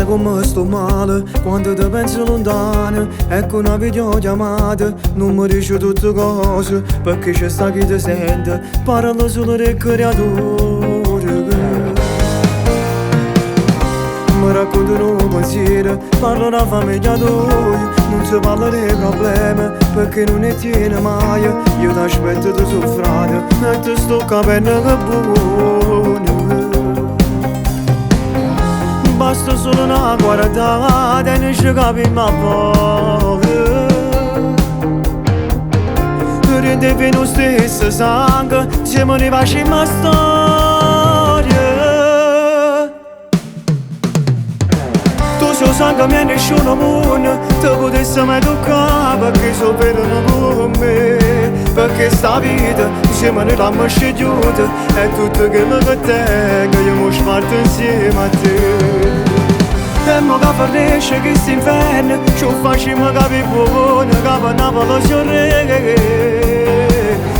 come sto male quando ti penso lontano. Ecco una videochiamata, non mi dice tutte cose, perché c'è sta chi ti sente, parla solo del creatore. Mi raccontano un pensiero, parla una famiglia tua, non si parla dei problemi, perché non ne tiene mai. Io ti aspetto di soffrire e ti sto capendo che buono. Basta solo una guardata e ne ci capiamo a poco. Rendevi lo stesso sangue, siamo ne facciamo storia. Tu sei sangue mia nessuno mondo, ti potessi mai toccare, perché so per con me. Perché sta vita insieme ne l'hanno scegliuta, è tutto quello che te, che io mi sparto insieme a te. E mo che fornisce che st'inferno, ci facciamo capire buono, che per Napoli si re.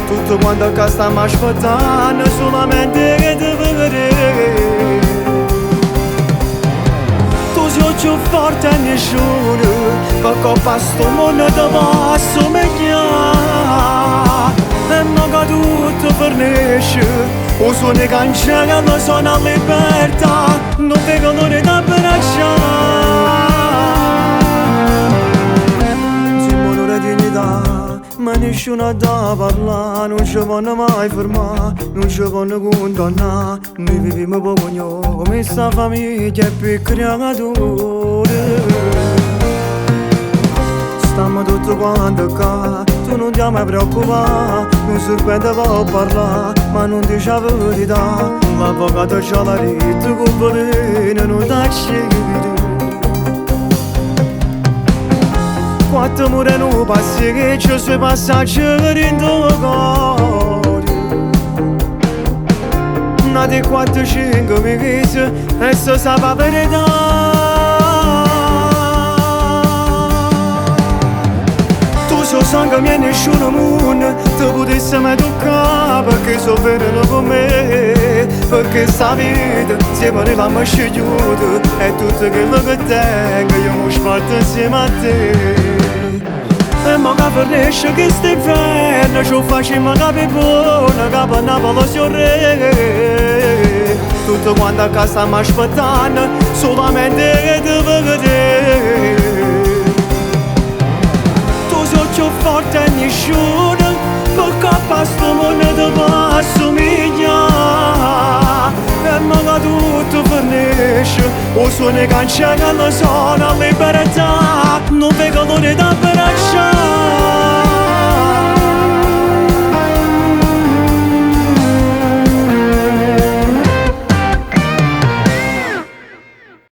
Tutto quanto che stiamo aspettando, solamente che ti vedere. Tu sei più forte di nessuno, perché per sto mondo ti posso meglio. E mo che tutto fornisce, o sono le cancelli, sono a libertà, non vedo l'ora da abbracciare. Siamo l'ora di dignità, ma nessuno da parlare, non ci vanno mai fermare, non ci vanno condannare. Noi viviamo per cognome, sta famiglia è più creatura. Stiamo tutto quanto qua, tu non ti mai preoccupare, non serpente può parlare, ma non dice la verità. L'avvocato c'ha la rete, con veleno non ti scegli. Quattro mura non passi che c'è sui passaggi in tuo cuore. Nati 4-5 mesi e se sa la verità. So sangue mia nessuno mondo ti potessi mai toccare, perché so vero con me. Perché sta vita insieme ne l'hanno scegliuta, è tutto quello che te, che io mi sparto insieme a te. E mo che fornisce che st'inferno, ci facciamo capire buono, che per Napoli si re. Tutto quanto che stiamo aspettando, solamente che ti vedere. Più forte di nessuno, perché per sto mondo ti posso migliare. E mo che tutto fornisce, o sono le cancelli, sono a libertà, non vedo l'ora da abbracciare.